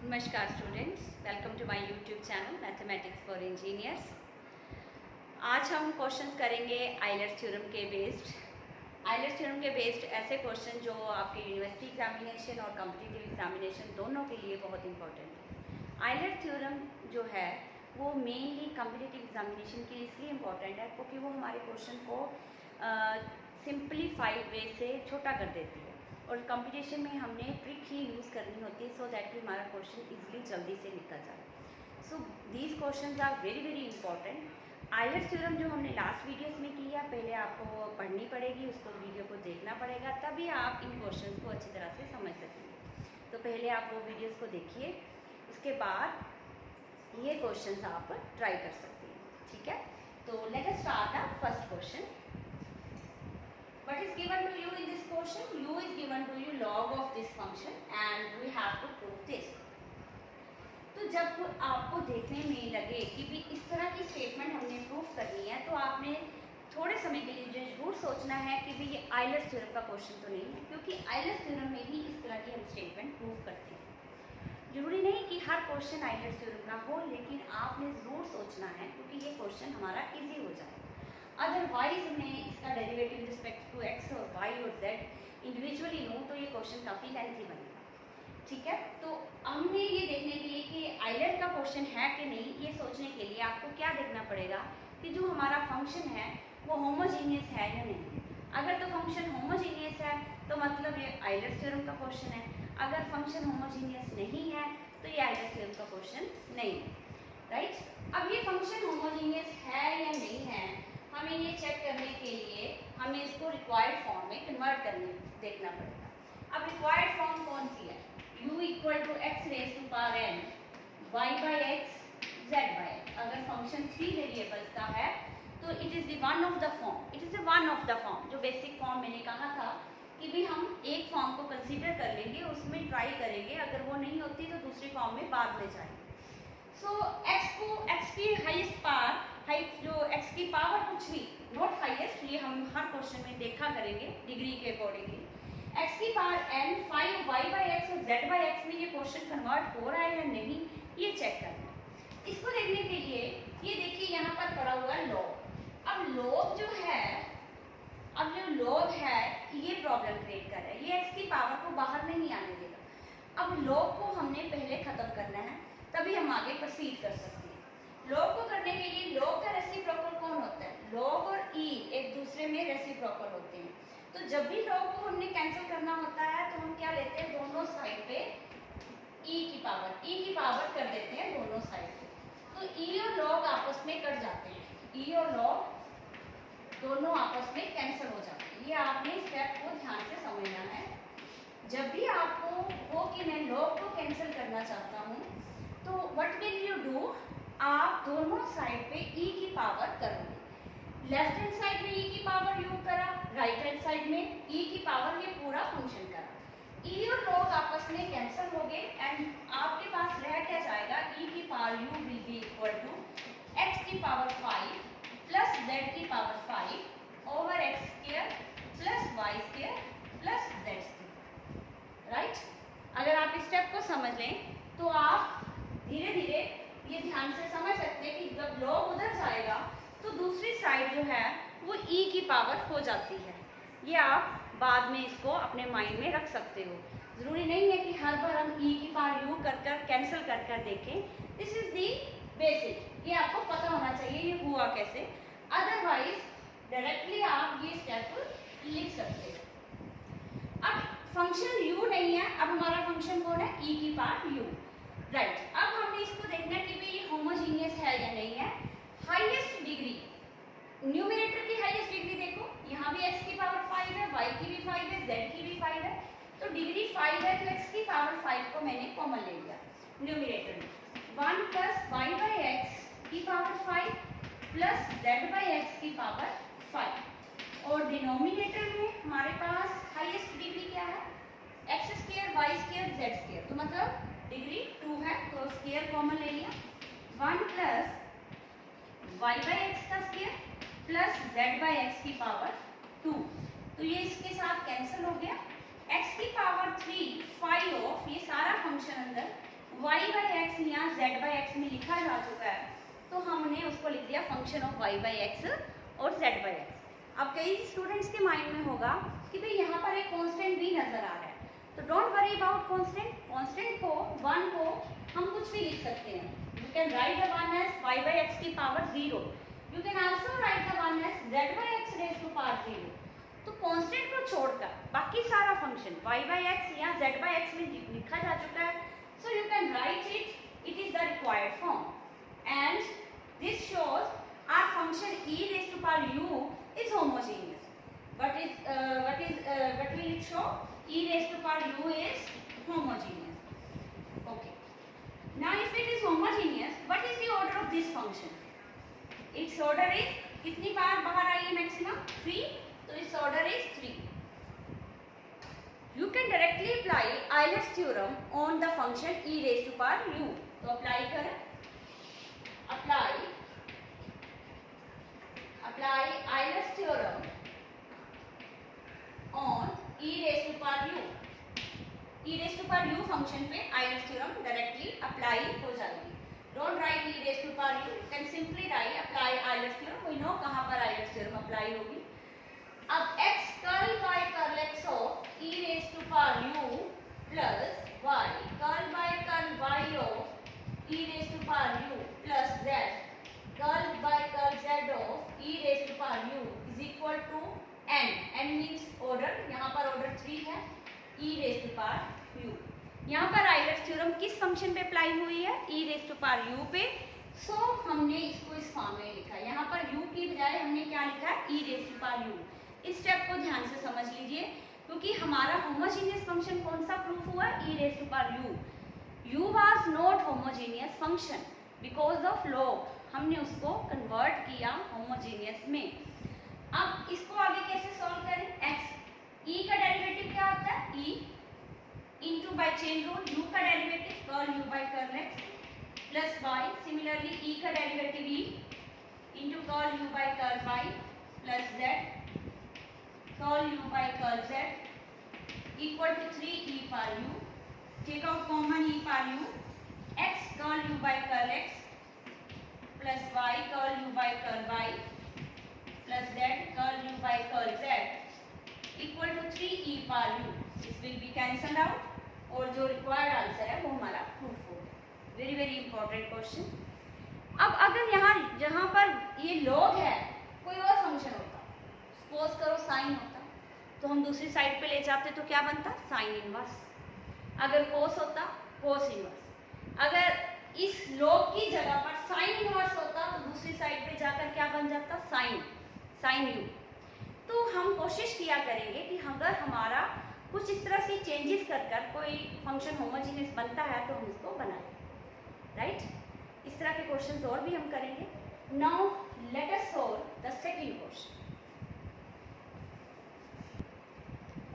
नमस्कार students, welcome to my YouTube channel mathematics for engineers. आज हम क्वेश्चंस करेंगे आइलर्स थ्योरम के बेस्ड। आइलर्स थ्योरम के बेस्ड ऐसे क्वेश्चन जो आपके यूनिवर्सिटी एग्जामिनेशन और कॉम्पिटिटिव एग्जामिनेशन दोनों के लिए बहुत इंपॉर्टेंट है। आइलर्स थ्योरम जो है वो मेनली कॉम्पिटिटिव एग्जामिनेशन के लिए इसलिए इम्पॉर्टेंट है क्योंकि वो हमारे क्वेश्चन को सिंप्लीफाइड वे से छोटा कर देती है और कंपटीशन में हमने ट्रिक ही यूज़ करनी होती है सो दैट कि हमारा क्वेश्चन इजीली जल्दी से निकल जाए। So these questions are very very important. Euler's theorem जो हमने लास्ट वीडियोस में की है, पहले आपको पढ़नी पड़ेगी, उसको वीडियो को देखना पड़ेगा, तभी आप इन क्वेश्चंस को अच्छी तरह से समझ सकेंगे। तो पहले आप वो वीडियोस को देखिए, उसके बाद ये क्वेश्चंस आप ट्राई कर सकते हैं। ठीक है, तो let us start the first question. What is given to you in this question? U is given to you log of this function and we have to prove this. तो जब आपको देखने में लगे कि भी इस तरह की स्टेटमेंट हमने प्रूफ करनी है, तो आपने थोड़े समय के लिए जरूर सोचना है कि भी ये आइलर्स थ्योरम का क्वेश्चन तो नहीं है, क्योंकि आइलर्स थ्योरम में ही इस तरह की हम स्टेटमेंट प्रूफ करते हैं। जरूरी नहीं कि हर क्वेश्चन आइलर्स थ्योरम का हो, लेकिन आपने ज़रूर सोचना है क्योंकि ये क्वेश्चन हमारा ईजी हो जाए। अदरवाइज हमने इसका डेरिवेटिव रिस्पेक्ट टू एक्स और वाई और जेड इंडिविजुअली लो तो ये क्वेश्चन काफ़ी लेंथी बनेगा। ठीक है, तो हमने ये देखने के लिए कि आइलर का क्वेश्चन है कि नहीं, ये सोचने के लिए आपको क्या देखना पड़ेगा कि जो हमारा फंक्शन है वो होमोजीनियस है या नहीं। अगर तो फंक्शन होमोजीनियस है तो मतलब ये आइलर थ्योरम का क्वेश्चन है, अगर फंक्शन होमोजीनियस नहीं है तो ये आइलर थ्योरम का क्वेश्चन नहीं है। राइट, अब ये फंक्शन होमोजीनियस है या नहीं है, हमें ये चेक करने के लिए हमें इसको रिक्वायर्ड फॉर्म में कन्वर्ट करने देखना पड़ेगा। अब रिक्वायर्ड फॉर्म कौन सी है? u equal to x raise to power n y by x z by x. अगर फंक्शन 3 वेरिएबल्स का है तो it is the one of the form, it is the one of the form. जो basic form मैंने कहा था कि भी हम एक फॉर्म को कंसीडर कर लेंगे, उसमें ट्राई करेंगे, अगर वो नहीं होती तो दूसरी फॉर्म में बाद में जाएंगे। सो एक्स की हाईएस्ट पावर, हाइट जो एक्स की पावर कुछ भी नॉट हाईएस्ट, ये हम हर क्वेश्चन में देखा करेंगे डिग्री के अकॉर्डिंगली। एक्स की power n 5 y by x और जेड बाई एक्स में ये क्वेश्चन कन्वर्ट हो रहा है या नहीं, ये चेक करना है। इसको देखने के लिए ये देखिए यहाँ पर पड़ा हुआ है लॉग। अब लॉग जो है, अब जो लॉग है ये प्रॉब्लम क्रिएट कर रहा है, ये एक्स की पावर को बाहर नहीं आने देगा। अब लॉग को हमने पहले खत्म करना है, तभी हम आगे प्रोसीड कर सकते हैं। लॉग को करने के लिए लॉग का रेसिप्रोकल कौन होता है? लॉग और ई एक दूसरे में रेसिप्रोकल होते हैं। तो जब भी लॉग को हमने कैंसिल करना होता है तो हम क्या लेते हैं, दोनों साइड पे ई की पावर कर देते हैं दोनों साइड पे। तो ई और लॉग आपस में कट जाते हैं, ई और लॉग दोनों आपस में कैंसिल हो जाते हैं। ये आपने स्टेप को ध्यान से समझना है। जब भी आपको हो कि मैं लॉग को कैंसिल करना चाहता हूँ तो व्हाट विल यू डू, आप दोनों साइड पे ई की पावर करोगे। लेफ्ट हैंड साइड में ई की पावर यू करा, राइट हैंड साइड में ई की पावर ये पूरा फंक्शन करा। ई और लॉग आपस में कैंसिल हो गए एंड आपके पास रह क्या जाएगा, ई की power you will be equal to x की पावर 5 प्लस जेड की power 5 over x square plus y square plus z square. Right, अगर आप इस स्टेप को समझ लें तो आप धीरे धीरे ये ध्यान से समझ सकते हैं कि जब लॉग उधर जाएगा तो दूसरी साइड जो है वो ई की पावर हो जाती है। ये आप बाद में इसको अपने माइंड में रख सकते हो। ज़रूरी नहीं है कि हर बार हम ई की पावर यू कर कैंसिल कर देखें। दिस इज दी बेसिक, ये आपको पता होना चाहिए ये हुआ कैसे, अदरवाइज डायरेक्टली आप ये स्टेप लिख सकते हो। अब फंक्शन यू नहीं है, अब हमारा फंक्शन कौन है, ई की पावर यू। राइट, अब हमने इसको देखना कि भाई ये होमोजीनियस है या नहीं है। हाईएस्ट डिग्री, न्यूमरेटर की हाईएस्ट डिग्री देखो, यहाँ भी x की पावर 5 है, y की भी 5 है, z की भी 5 है, तो डिग्री 5 है तो x की पावर 5 को मैंने कॉमन ले लिया न्यूमरेटर में। 1 प्लस वाई बाई एक्स की power 5 plus Z by x की पावर 5 और डिनोमिनेटर में हमारे पास हाईएस्ट डिग्री क्या है, x square y square z square, तो मतलब डिग्री 2 है तो स्क्वायर कॉमन ले लिया। 1 प्लस वाई बाई एक्स का square plus Z by x की पावर 2, तो ये इसके साथ कैंसिल हो गया। एक्स की पावर 3 5 ऑफ ये सारा फंक्शन अंदर y बाई एक्स यहाँ z बाई एक्स में लिखा जा चुका है, तो हमने उसको लिख दिया function of y by x और z बाई एक्स। अब कई स्टूडेंट्स के माइंड में होगा कि भाई यहाँ पर एक कांस्टेंट भी नजर आ रहा है, तो don't worry about constant. Constant को वन को हम कुछ भी लिख सकते हैं। You can write the one as y by x की power 0। You can also write the one as z by x raise to power 0। तो कांस्टेंट को छोड़कर बाकी सारा फंक्शन y बाई एक्स या z बाई एक्स में लिखा जा चुका है, so you can write it is the required form, and this shows our function e raised to power u is homogeneous. What will it show? E raised to power u is homogeneous. Okay, now if it is homogeneous, what is the order of this function? Its order is, कितनी बार बाहर आई है maximum 3, तो its order is 3. You can directly apply Euler's theorem on the function e raised to power u. तो apply करें, apply Euler's theorem on e raised to power u. e raised to power u function पे Euler's theorem directly apply हो जाएगी. Don't write e raised to power u. You can simply write apply Euler's theorem. We know कहाँ पर Euler's theorem apply होगी. अब x curl by curl x of e raised to power u plus y curl by curl y of e raised to power u plus z curl by curl z of e raised to power u is equal to n. n means order, यहाँ पर order 3 है, e raised to power u. यहाँ पर Euler's theorem किस function पे apply हुई है? e raised to power u पे. सो हमने इसको इस फॉर्म में लिखा है. यहाँ पर u की बजाय हमने क्या लिखा है? e raised to power u. इस स्टेप को ध्यान से समझ लीजिए, क्योंकि हमारा होमोजेनियस फंक्शन कौन सा प्रूफ हुआ? e raised to power u. u was not homogeneous function because of log. हमने उसको कन्वर्ट किया होमोजेनियस में. अब इसको आगे कैसे सॉल्व करें? x e का डेरिवेटिव क्या होता है? e into by chain rule u का derivative curl u by curl x plus y. Similarly e का derivative e into curl u by curl y plus z curl u by curl z equal to 3e power u. Take out common e power u. x curl u by curl x plus y curl u by curl y plus z curl u by curl z equal to 3e power u. This will be cancelled out और जो required answer है वो हमारा proof होगा. Very very important question. अब अगर जहाँ पर ये log है कोई और फंक्शन होता, सपोज करो साइन होता, तो हम दूसरी साइड पे ले जाते तो क्या बनता? Sine inverse. अगर कोस होता, कोस इनवर्स. अगर इस लॉग की जगह पर साइन इनवर्स होता तो दूसरी साइड पे जाकर क्या बन जाता? Sine u. तो हम कोशिश किया करेंगे कि अगर हमारा कुछ इस तरह से चेंजेस कर कोई फंक्शन होमोजेनियस बनता है तो हम इसको बनाएं. राइट? इस तरह के क्वेश्चंस और भी हम करेंगे. Now let us solve the second question.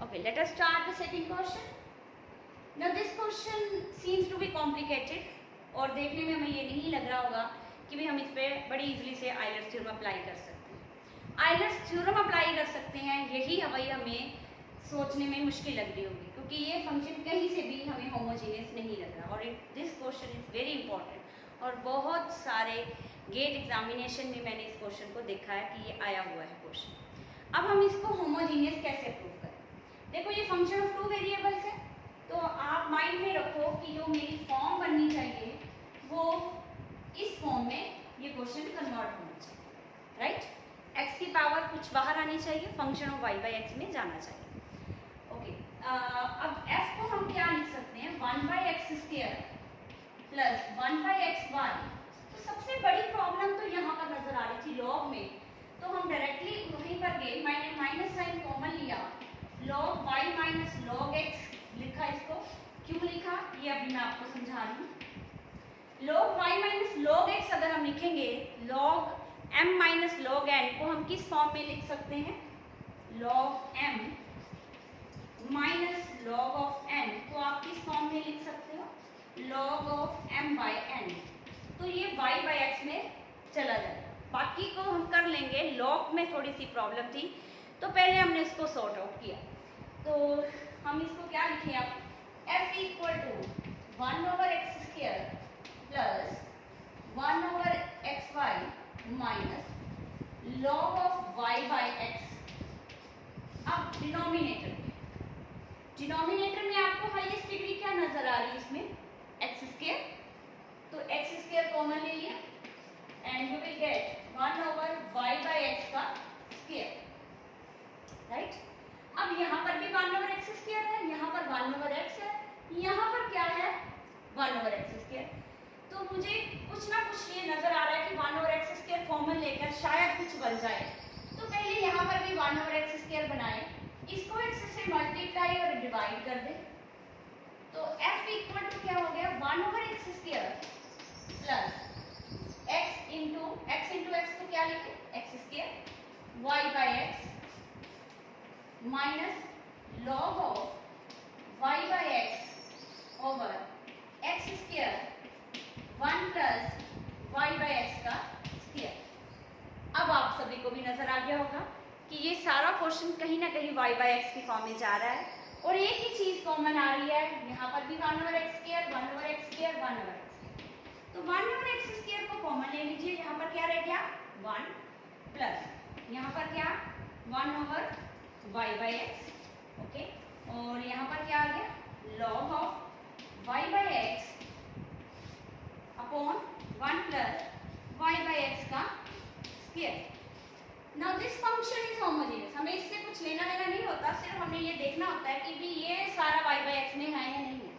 Okay, let us start the second question. Now this question seems to be complicated और देखने में हमें ये नहीं लग रहा होगा कि भाई हम इस पे बड़ी इजीली से Euler's theorem अप्लाई कर सकते हैं. Euler's theorem अप्लाई कर सकते हैं, यही हमें सोचने में मुश्किल लग रही होगी, क्योंकि ये फंक्शन कहीं से भी हमें होमोजेनियस नहीं लग रहा. और this question is very important और बहुत सारे गेट एग्जामिनेशन में मैंने इस क्वेश्चन को देखा है कि ये आया हुआ है क्वेश्चन. अब हम इसको होमोजेनियस कैसे प्रूव करें? देखो ये फंक्शन ऑफ 2 वेरिएबल्स है, तो आप माइंड में रखो कि जो मेरी फॉर्म बननी चाहिए वो इस फॉर्म में ये क्वेश्चन कन्वर्ट होना चाहिए. राइट? x की पावर कुछ बाहर आनी चाहिए, function of y by x में जाना चाहिए. ओके, अब f को हम क्या लिख सकते हैं? 1 by x square plus 1 by x y. तो सबसे बड़ी प्रॉब्लम तो यहाँ पर नजर आ रही थी लॉग में, तो हम डायरेक्टली वहीं पर गए, मैंने माइनस साइन कॉमन लिया, log y minus log x लिखा. इसको क्यों लिखा ये अभी मैं आपको समझा रही हूँ. log y minus log x अगर हम लिखेंगे, log m minus log n को हम किस फॉर्म में लिख सकते हैं? log m minus log of n को आप किस फॉर्म में लिख सकते हो? log of m by n. तो ये y बाई x में चला जाएगा. बाकी को हम कर लेंगे. log में थोड़ी सी प्रॉब्लम थी तो पहले हमने इसको सॉर्ट आउट किया. तो हम इसको क्या लिखें? अब f equal to 1 over x square plus 1 over x y minus log of y by x. अब डिनोमिनेटर में आपको हाईएस्ट डिग्री क्या नजर आ रही है इसमें? X square. तो एक्स स्क्वायर कॉमन ले लिया and you will get 1 over y by x का स्क्वायर, राइट। अब यहाँ पर भी 1 ओवर एक्स स्क्वायर है, यहाँ पर 1 ओवर एक्स है, यहाँ पर क्या है 1 ओवर एक्स स्क्वायर। तो मुझे कुछ ना कुछ ये नजर आ रहा है कि 1 ओवर एक्स स्क्वायर कॉमन लेकर शायद कुछ बन जाए। तो पहले यहाँ पर भी 1 ओवर एक्स स्क्वायर बनाए, इसको x से मल्टीप्लाई और डिवाइड कर दे। तो f इक्वल टू क्या हो गया 1 over x square plus x into x को क्या लिखे x square y by x minus log of y by x over x square 1 plus y by x का स्क्वायर। अब आप सभी को भी नजर आ गया होगा कि ये सारा क्वेश्चन कहीं ना कहीं वाई बाई एक्स की फॉर्म में जा रहा है और एक ही चीज कॉमन आ रही है, यहाँ पर भी 1 over x square 1 over x square 1 over x square. तो 1 ओवर एक्स स्क्वायर को कॉमन ले लीजिए, यहाँ पर क्या रह गया 1 प्लस यहाँ पर क्या 1 over y by x, okay. और यहाँ पर क्या आ गया log of y by x upon 1 plus y by x का square. Now this function is homogeneous, हमें इससे कुछ लेना देना नहीं होता, सिर्फ हमें ये देखना होता है कि भी ये सारा वाई बाई एक्स में है या नहीं है।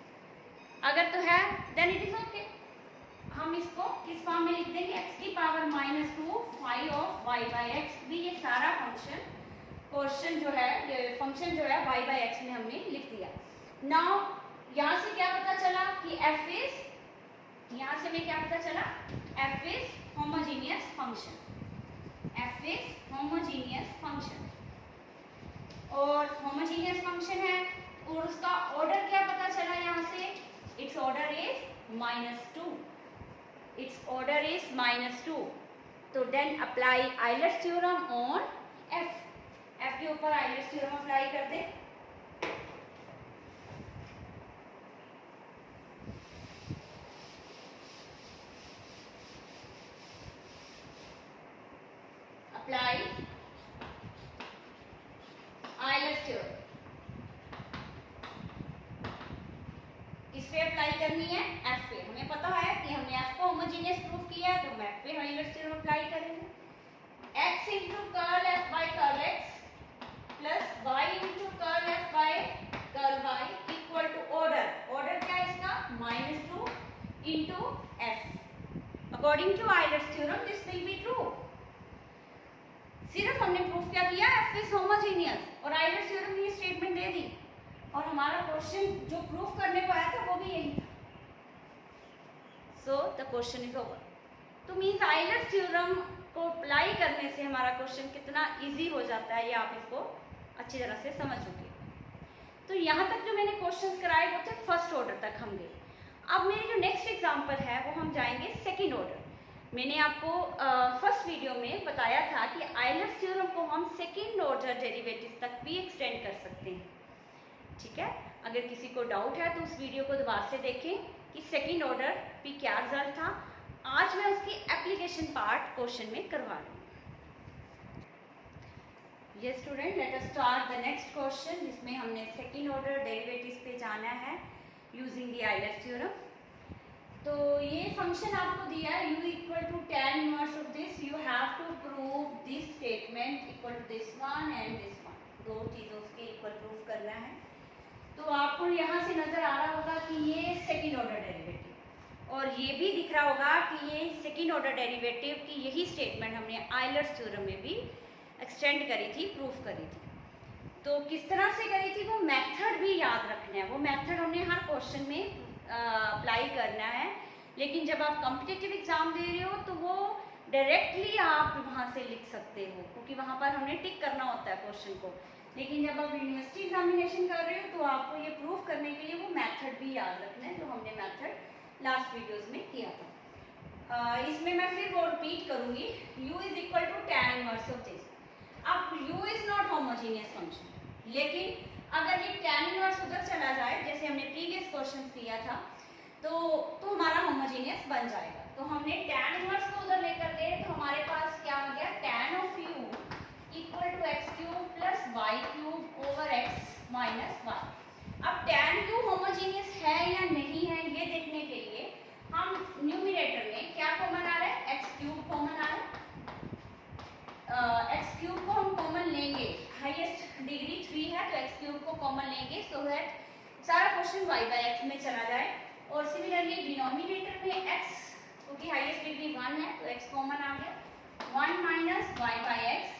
अगर तो है देन इट इज ओके, हम इसको किस फॉर्म में लिख देंगे x की power -2 phi of y by x. भी ये सारा फंक्शन क्वेश्चन जो है ये फंक्शन जो है वाई बाई एक्स में हमने लिख दिया। नाउ यहाँ से क्या पता चला कि f इज, यहाँ से हमें क्या पता चला f is homogeneous function, f is homogeneous function. और होमोजेनियस फंक्शन है और उसका ऑर्डर क्या पता चला यहाँ से, its order is -2, its order is -2। तो then apply Euler's theorem on f, f के ऊपर आइलर्स थ्योरम अप्लाई कर दे। अप्लाई आइलर्स थ्योरम किस पे अप्लाई करनी है f पे। हमें पता है कि हमने f को होमोजेनियस प्रूफ किया है तो f पे आइलर्स थ्योरम अप्लाई करेंगे। x into curl f by curl x plus y into curl f by curl y equal to order, order क्या है इसका -2 into f। According to Euler's theorem this will be true. सिर्फ हमने proof क्या किया f is homogeneous और Euler's theorem ने ये स्टेटमेंट दे दी और हमारा क्वेश्चन जो प्रूफ करने को आया था वो भी यही था। So the question is over. तो मीन्स आइलर्स थ्योरम को अप्लाई करने से हमारा क्वेश्चन कितना इजी हो जाता है ये आप इसको अच्छी तरह से समझ चुके। तो यहाँ तक जो मैंने क्वेश्चंस कराए वो थे फर्स्ट ऑर्डर तक हम गए। अब मेरी जो नेक्स्ट एग्जांपल है वो हम जाएंगे सेकंड ऑर्डर। मैंने आपको फर्स्ट वीडियो में बताया था कि आइलर्स थ्योरम को हम सेकंड ऑर्डर डेरिवेटिव तक भी एक्सटेंड कर सकते हैं, ठीक है। अगर किसी को डाउट है तो उस वीडियो को दोबारा से देखें कि सेकंड ऑर्डर भी क्या रिजल्ट था। आज मैं उसकी एप्लीकेशन पार्ट क्वेश्चन में करवा लूँगी। ये student let us start the next question जिसमें हमने सेकंड ऑर्डर डेरिवेटिव्स पे जाना है यूजिंग द आइलर्स थ्योरम। तो ये फंक्शन आपको दिया है u equal to tan inverse of this, you have to prove this statement equal to this one and this one, दो चीज़ों के इक्वल प्रूफ करना है। तो आपको यहाँ से नजर आ रहा होगा कि ये सेकंड ऑर्डर डेरिवेटिव और ये भी दिख रहा होगा कि ये सेकंड ऑर्डर डेरिवेटिव की यही स्टेटमेंट हमने आइलर्स थ्योरम में भी एक्सटेंड करी थी, प्रूफ करी थी। तो किस तरह से करी थी वो मेथड भी याद रखना है, वो मेथड हमने हर क्वेश्चन में अप्लाई करना है। लेकिन जब आप कॉम्पिटिटिव एग्जाम दे रहे हो तो वो डायरेक्टली आप वहाँ से लिख सकते हो क्योंकि वहाँ पर हमने टिक करना होता है क्वेश्चन को। लेकिन जब आप यूनिवर्सिटी एग्जामिनेशन कर रहे हो तो आपको ये प्रूफ करने के लिए वो मेथड भी याद रखना है जो हमने मेथड लास्ट वीडियोस में किया था। इसमें मैं फिर वो रिपीट करूँगी, u is equal to tan inverse of this. अब u is not homogeneous function, लेकिन अगर ये tan इनवर्स उधर चला जाए जैसे हमने प्रीवियस क्वेश्चन किया था तो हमारा होमोजीनियस बन जाएगा। तो हमने tan इनवर्स को उधर लेकर गए तो हमारे पास क्या आ गया, tan of u equal to x cube plus y cube over x minus y. अब tan u होमोजीनियस है या नहीं है ये देखने के लिए हम न्यूमरेटर में क्या कॉमन आ रहा है, एक्स क्यूब कॉमन आ रहा है। एक्स क्यूब को हम कॉमन लेंगे, हाईएस्ट डिग्री 3 है तो एक्स क्यूब को कॉमन लेंगे सो दैट सारा क्वेश्चन y बाय एक्स में चला जाए। और सिमिलरली डिनोमिनेटर में x क्योंकि हाईएस्ट डिग्री 1 है तो x कॉमन आ गया, 1 माइनस वाई बाय एक्स,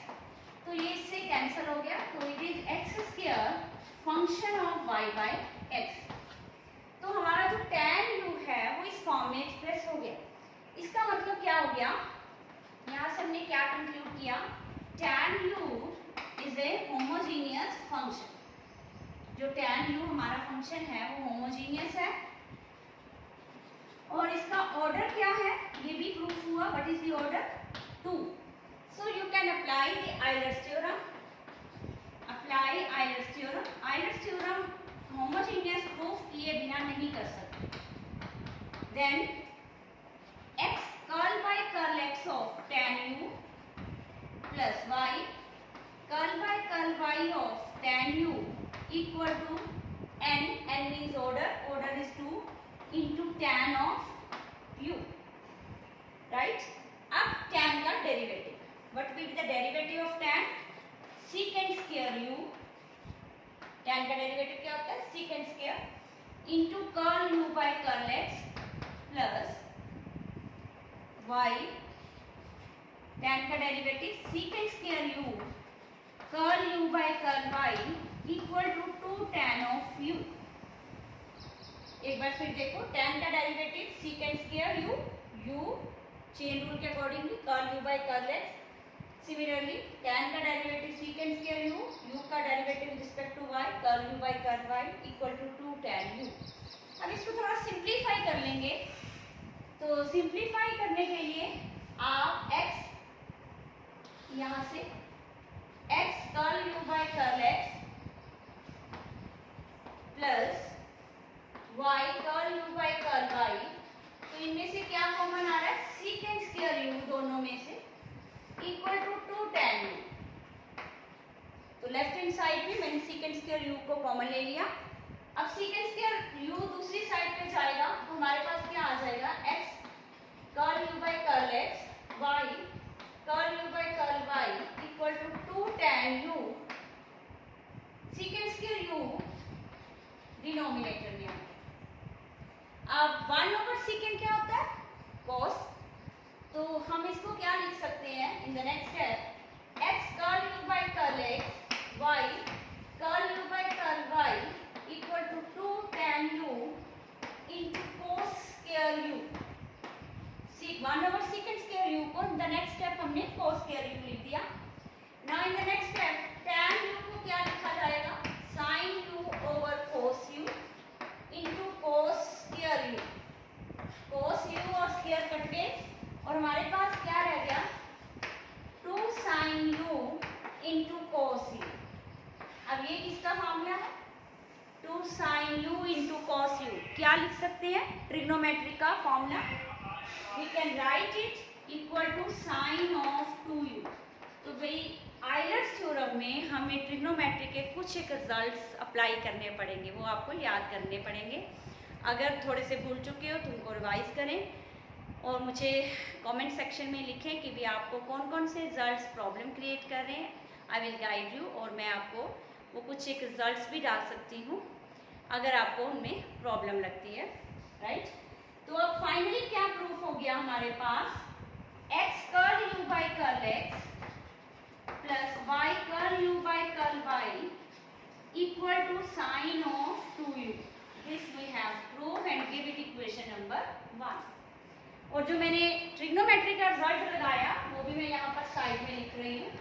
तो ये इससे कैंसिल हो गया। तो it is x square function of y by x. तो हमारा जो tan u है वो इस फॉर्म में एक्सप्रेस हो गया। इसका मतलब क्या हो गया, यहाँ से हमने क्या कंक्लूड किया, tan u is a homogeneous function. जो tan u हमारा फंक्शन है वो होमोजीनियस है और इसका ऑर्डर क्या है ये भी प्रूफ हुआ। What is the order, 2। So you can apply the Euler's theorem, apply Euler's theorem. Euler's theorem homogeneous proof किए बिना नहीं कर सकते। Then x curl by curl x of tan u plus y curl by curl y of tan u equal to n, n means order, order is 2 into tan of u, right? अब tan का derivative, what will be the derivative of tan, secant square u, tan का derivative क्या होता है, secant square into curl u by curl x plus y, tan का derivative secant square u curl u by curl y equal to 2 tan of u। एक बार फिर देखो, tan का derivative secant square u, u chain rule के accordingly curl u by curl x। Similarly tan का derivative secant square u, u का derivative with respect to y curl u by curl y equal to 2 tan u। अब इसको थोड़ा simplify कर लेंगे। तो simplify करने के लिए आप x यहाँ से x curl u by curl x plus y curl u by curl y, तो इनमें से क्या कॉमन आ रहा है, secant square u दोनों में से इक्वल टू 2 tan u। तो लेफ्ट हैंड साइड में मैंने secant square u को कॉमन ले लिया। अब secant square u दूसरी साइड पे जाएगा तो हमारे पास क्या आ जाएगा, x curl u by curl x, y curl u by curl y equal to 2 tan u, secant square u denominator में। अब 1 ओवर secant क्या होता है, cos, तो हम इसको क्या लिख सकते हैं in the next step, x curl u by curl x, y curl u by curl y equal to 2 tan u into cos square u। 1 over secant square u को इन द नेक्स्ट स्टेप हमने cos square u लिख दिया। Now in the next step tan u को क्या लिखा जाएगा, sin u ओवर cos u into cos square u। cos u और square कट गए और हमारे पास क्या रह गया, 2 sin u into cos u। अब ये किसका फॉर्मूला है, 2 sin u into cos u, क्या लिख सकते हैं, ट्रिग्नोमेट्री का formula. We can write it equal to sin of 2u। तो भाई आयलर्स थ्योरम में हमें ट्रिग्नोमेट्री के कुछ एक रिजल्ट्स अप्लाई करने पड़ेंगे, वो आपको याद करने पड़ेंगे। अगर थोड़े से भूल चुके हो तो उनको रिवाइज करें और मुझे कमेंट सेक्शन में लिखें कि भी आपको कौन कौन से रिजल्ट्स प्रॉब्लम क्रिएट कर रहे हैं। आई विल गाइड यू और मैं आपको वो कुछ एक रिजल्ट्स भी डाल सकती हूँ अगर आपको उनमें प्रॉब्लम लगती है, राइट। तो अब फाइनली क्या प्रूफ हो गया हमारे पास, x curl u by curl x plus y curl u by curl y equal to sine of 2u। This we have proof and give it equation number 1। और जो मैंने ट्रिग्नोमेट्री का रिजल्ट लगाया वो भी मैं यहाँ पर साइड में लिख रही हूँ,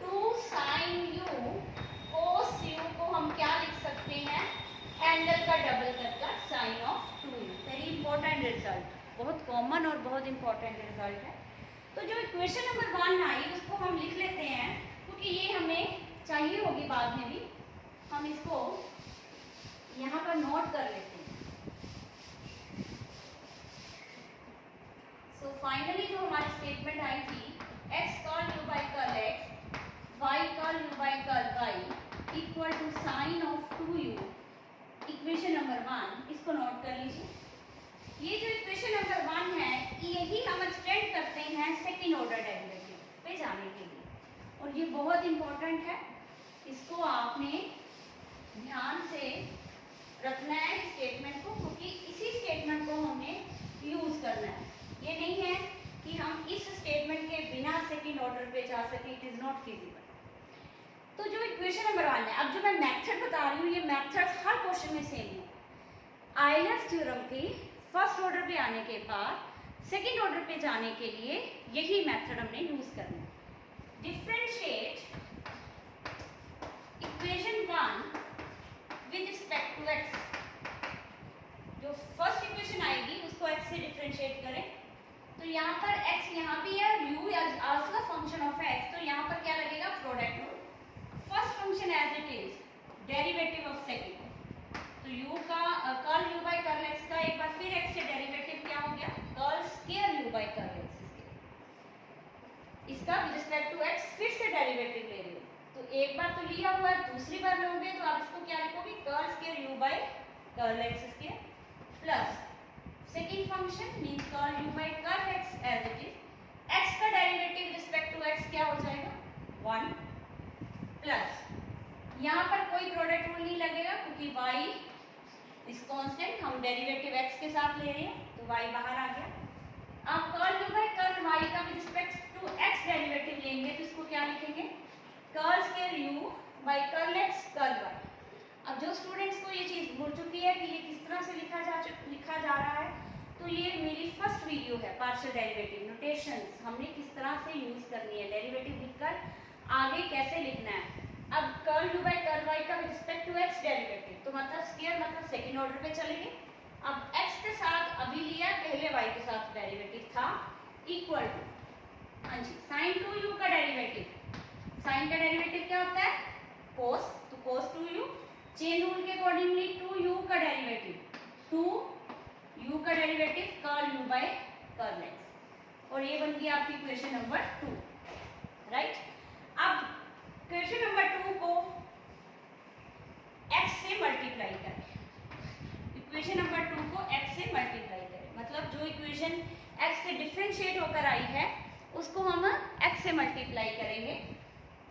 2 sin u cos u को हम क्या लिख सकते हैं, एंगल का डबल करके sine of 2u। Very important result, बहुत कॉमन और बहुत इंपॉर्टेंट रिजल्ट है। तो जो इक्वेशन नंबर 1 आई उसको हम लिख लेते हैं क्योंकि ये हमें चाहिए होगी बाद में भी, हम इसको यहाँ पर नोट कर लेते हैं। नोट कर लीजिए। ये जो इक्वेशन नंबर 1 है, यही हम एक्सटेंड करते हैं सेकेंड ऑर्डर डेरिवेटिव पे जाने के लिए, और ये बहुत इंपॉर्टेंट है, इसको आपने ध्यान से रखना है स्टेटमेंट को, क्योंकि इसी स्टेटमेंट को हमने यूज करना है। ये नहीं है कि हम इस स्टेटमेंट के बिना सेकेंड ऑर्डर पे जा सके, इट इज नॉट फिजिबल। तो जो इक्वेशन नंबर 1 है, अब जो मैं मेथड बता रही हूँ, ये मेथड हर क्वेश्चन में सेम है। आयलर्स थ्योरम के फर्स्ट ऑर्डर पे आने के बाद सेकेंड ऑर्डर पे जाने के लिए यही मेथड हमने यूज करना है। Differentiate equation 1 with respect to x। जो फर्स्ट इक्वेशन आएगी उसको x से डिफरेंशिएट करें। तो यहाँ पर x यहाँ भी है, u also function of x, तो यहाँ पर क्या लगेगा, product rule. First function as it is derivative of second, तो u का curl u by curl x का एक बार फिर x से डेरिवेटिव क्या हो गया, curl square u by curl x। इसका विद रिस्पेक्ट टू x फिर से डेरिवेटिव ले रहे हो, तो एक बार तो लिया हुआ है, दूसरी बार लोगे तो आप इसको क्या लिखोगे, curl square u by curl x square plus second function means curl u by curl x as it is. x का derivative with respect to x क्या हो जाएगा, 1 प्लस यहाँ पर कोई प्रोडक्ट रूल नहीं लगेगा क्योंकि y इज कांस्टेंट, हम डेरिवेटिव x के साथ ले रहे हैं, तो y बाहर आ गया। अब curl u by curl y का with respect to x derivative लेंगे तो इसको क्या लिखेंगे, curl square u by curl x curl y। अब जो स्टूडेंट्स को ये चीज भूल चुकी है कि ये किस तरह से लिखा जा रहा है, तो ये मेरी फर्स्ट वीडियो है पार्शियल डेरिवेटिव नोटेशंस, हमने किस तरह से यूज करनी है, डेरिवेटिव लिखकर आगे कैसे लिखना है। अब curl u by curl y का with respect to x derivative, तो मतलब स्क्वायर मतलब सेकंड ऑर्डर पे चलेंगे। अब x के साथ अभी लिया, पहले y के साथ डेरिवेटिव था, इक्वल टू, हाँ जी, sin 2u का डेरिवेटिव, sin का डेरिवेटिव क्या होता है, cos, तो cos 2u, चेन रूल के अकॉर्डिंगली 2u का डेरिवेटिव, 2u का derivative curl u by curl x, और ये बन गया आपकी इक्वेशन नंबर 2, राइट। अब इक्वेशन नंबर 2 को x से मल्टीप्लाई करें, इक्वेशन नंबर 2 को x से मल्टीप्लाई करें, मतलब जो इक्वेशन x से डिफरेंशिएट होकर आई है उसको हम x से मल्टीप्लाई करेंगे,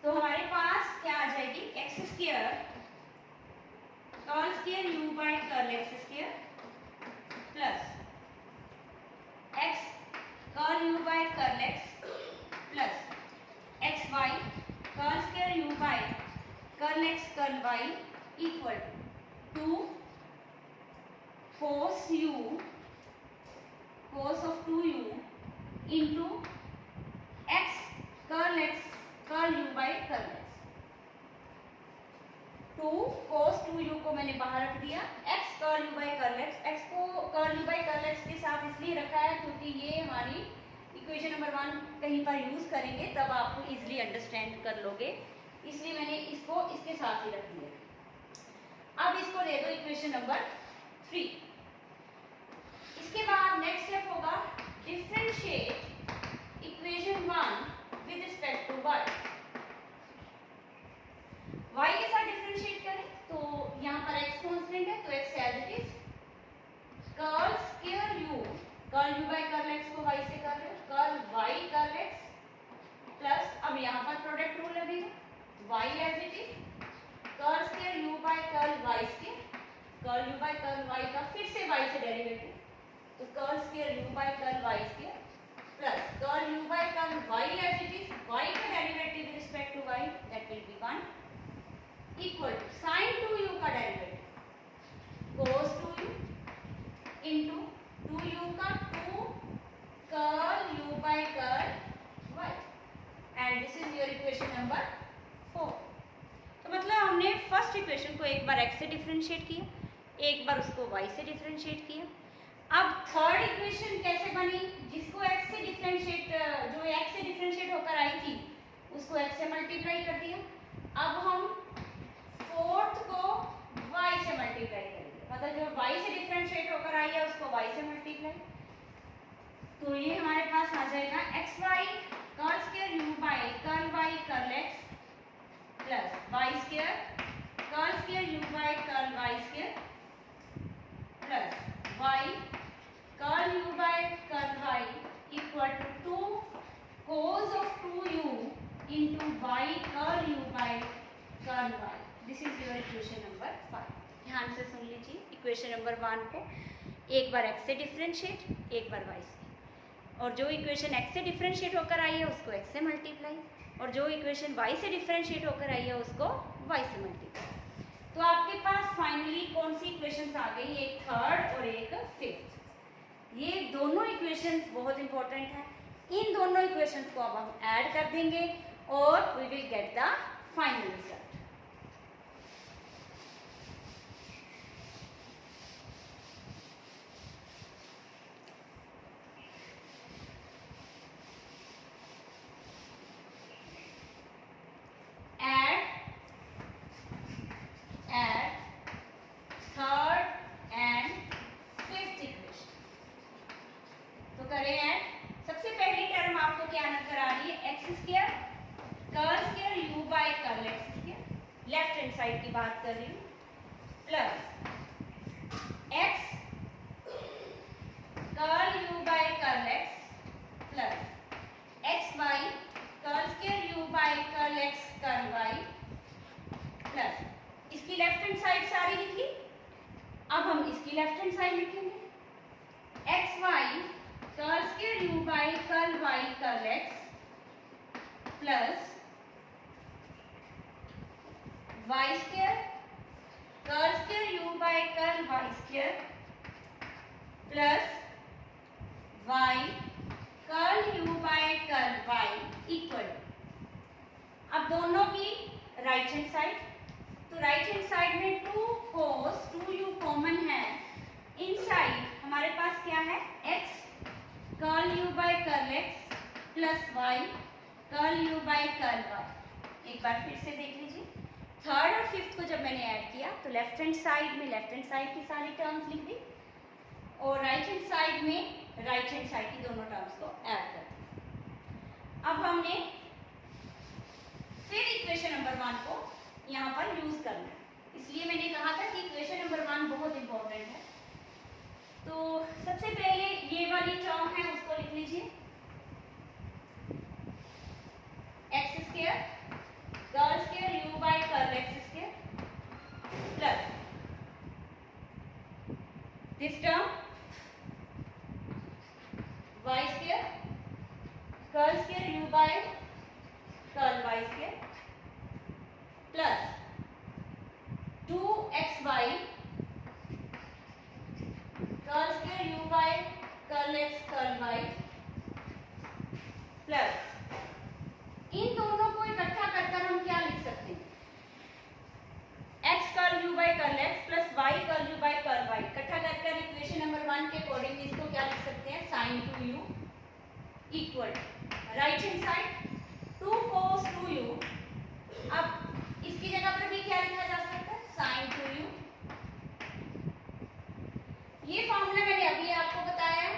तो हमारे पास क्या आ जाएगी, x square curl square u by curl x square plus x curl u by curl x plus xy curl square u by curl x curl y equal to cos u cos of 2u into x curl u by curl x। 2 cos 2u को मैंने बाहर रख दिया, x curl u by curl x को curl u by curl x के साथ इसलिए रखा है क्योंकि ये हमारी इक्वेशन नंबर 1 कहीं पर यूज करेंगे तब आपको इजीली अंडरस्टैंड कर लोगे, इसलिए मैंने इसको इसके साथ ही रख दिया। अब इसको दे दो इक्वेशन नंबर 3। इसके बाद नेक्स्ट स्टेप होगा differentiate equation 1 with respect to y। y के साथ डिफरेंशिएट करें तो यहाँ पर x कांस्टेंट है, तो x as it is curl square u, curl u by curl x को y से कर रहे हो, curl y curl x plus, अब यहाँ पर प्रोडक्ट रूल लगेगा, y as it is curl square u by curl y square, curl u by curl y का फिर से y से डेरिवेटिव, तो curl square u by curl y square plus curl u by curl y as it is y का derivative with respect to y, that will be 1 equal to sin 2u का derivative cos 2u into 2u का 2 curl u by curl y, and this is your equation number 4। तो मतलब हमने first equation को एक बार x से differentiate किया, एक बार उसको y से डिफरेंशिएट किया। अब थर्ड इक्वेशन कैसे बनी, जिसको x से डिफरेंशिएट, जो x से डिफरेंशिएट होकर आई थी उसको x से मल्टीप्लाई कर दिया। अब हम फोर्थ को y से मल्टीप्लाई करेंगे, मतलब जो y से डिफरेंशिएट होकर आई है उसको y से मल्टीप्लाई, तो ये हमारे पास आ जाएगा xy curl square u by curl y curl x plus y square curl square u by curl y square plus y curl u by curl y equal to 2 cos of 2u into y curl u by curl y. This is your equation number 5. ध्यान से सुन लीजिए equation number 1 को एक बार x से differentiate, एक बार y से, और जो इक्वेशन x से डिफ्रेंशिएट होकर आई है उसको x से मल्टीप्लाई, और जो इक्वेशन y से डिफ्रेंशिएट होकर आई है उसको y से मल्टीप्लाई. तो आपके पास फाइनली कौन सी इक्वेशंस आ गई, एक थर्ड और एक फिफ्थ. ये दोनों इक्वेशंस बहुत इंपॉर्टेंट है. इन दोनों इक्वेशंस को अब हम ऐड कर देंगे और we will get the final result. Left hand side की बात कर रही हूँ, plus x curl u by curl x plus x y curl square u by curl x curl y plus इसकी लेफ्ट हैंड साइड सारी लिखी. अब हम इसकी लेफ्ट हैंड साइड लिखेंगे x y curl square u by curl y curl x plus y square curl square u by curl y square plus y curl u by curl y equal. अब दोनों की right hand side, तो right hand side में 2 cos 2u common है. Inside हमारे पास क्या है, x curl u by curl x plus y curl u by curl y. एक बार फिर से देख लीजिए, थर्ड और फिफ्थ को जब मैंने ऐड किया तो लेफ्ट हैंड साइड में लेफ्ट हैंड साइड की सारी टर्म्स लिख दी और राइट हैंड साइड में राइट हैंड साइड की दोनों टर्म्स को ऐड कर दी. अब हमने फिर इक्वेशन नंबर 1 को यहाँ पर यूज करना है, इसलिए मैंने कहा था कि इक्वेशन नंबर 1 बहुत इंपॉर्टेंट है. तो सबसे पहले ये वाली टर्म है उसको लिख लीजिए, x square curl square u by curl x square plus this term y square curl square u by curl y square plus 2xy curl square u by curl x curl y plus इन दोनों को इकट्ठा कर हम क्या लिख सकते हैं, x curl u by curl x plus y curl u by curl y. इकट्ठा कर इक्वेशन नंबर 1 के अकॉर्डिंग इसको क्या लिख सकते हैं, sin 2u equal right hand side 2 cos 2u. अब इसकी जगह पर भी क्या लिखा जा सकता है, sin 2u. ये फॉर्मूला मैंने अभी आपको बताया है,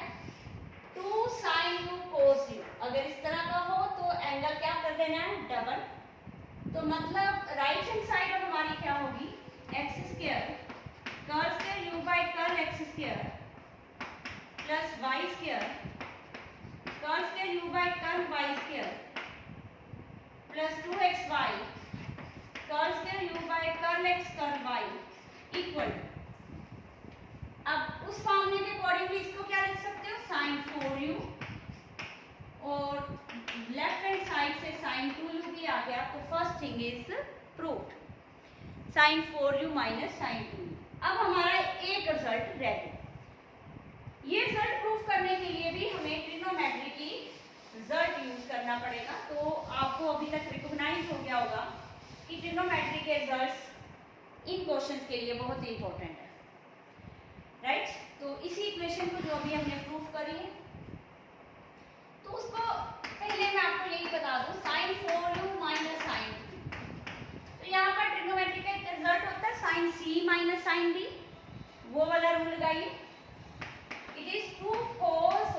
2 sin u cos u. अगर इस तरह का हो तो एंगल क्या कर देना है, डबल. तो मतलब राइट हैंड साइड अब हमारी क्या होगी, x square curl square u by curl x square plus y square curl square u by curl y square plus 2xy curl square u by curl x curl y equal. अब उस फॉर्मूले के accordingly इसको क्या लिख सकते हो, sin 4u और लेफ्ट हैंड साइड से sin 2u भी आ गया. तो first thing is proved, sin 4u minus sin 2u. अब हमारा एक रिजल्ट रेडी. ये रिजल्ट प्रूव करने के लिए भी हमें ट्रिग्नोमेट्री की रिजल्ट यूज करना पड़ेगा. तो आपको अभी तक रिकॉग्नाइज हो गया होगा कि ट्रिग्नोमेट्री के रिजल्ट्स इन क्वेश्चंस के लिए बहुत इंपॉर्टेंट है, राइट. तो इसी इक्वेशन को जो अभी हमने प्रूव करी है, तो उसको पहले मैं आपको यही बता दूं, sin 4u माइनस sin 2. तो यहाँ पर ट्रिग्नोमेट्री का एक रिजल्ट होता है sin c minus sin d. वो वाला रूल लगाइए, it is 2 cos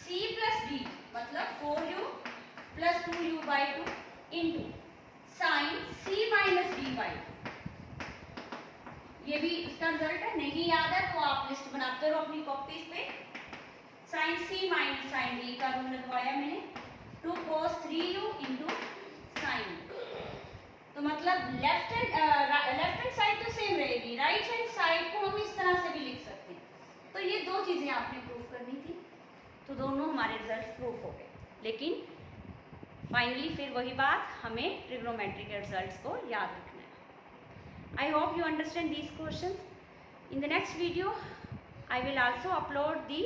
c plus d मतलब 4u plus 2u by 2 into sin c minus d by 2. ये भी इसका रिजल्ट है, नहीं याद है तो आप लिस्ट बना साइन सी माइनस साइन डी का रूल लगवाया मैंने, 2 cos 3u इंटू साइन। तो मतलब लेफ्ट हैंड साइड तो सेम रहेगी, राइट हैंड साइड को हम इस तरह से भी लिख सकते हैं। तो ये दो चीजें आपने प्रूफ करनी थी, तो दोनों हमारे रिजल्ट प्रूफ हो गए। लेकिन फाइनली फिर वही बात, हमें ट्रिग्नोमेट्री के रिजल्ट्स को याद रखना है। I hope you understand these questions. In the next video I will also upload the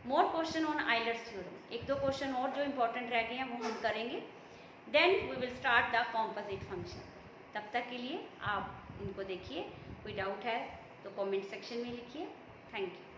more question on Euler's theorem. एक दो क्वेश्चन और जो इम्पोर्टेंट रह गए हैं वो हम करेंगे। Then we will start the composite function. तब तक के लिए आप इनको देखिए, कोई डाउट है तो कमेंट सेक्शन में लिखिए। Thank you.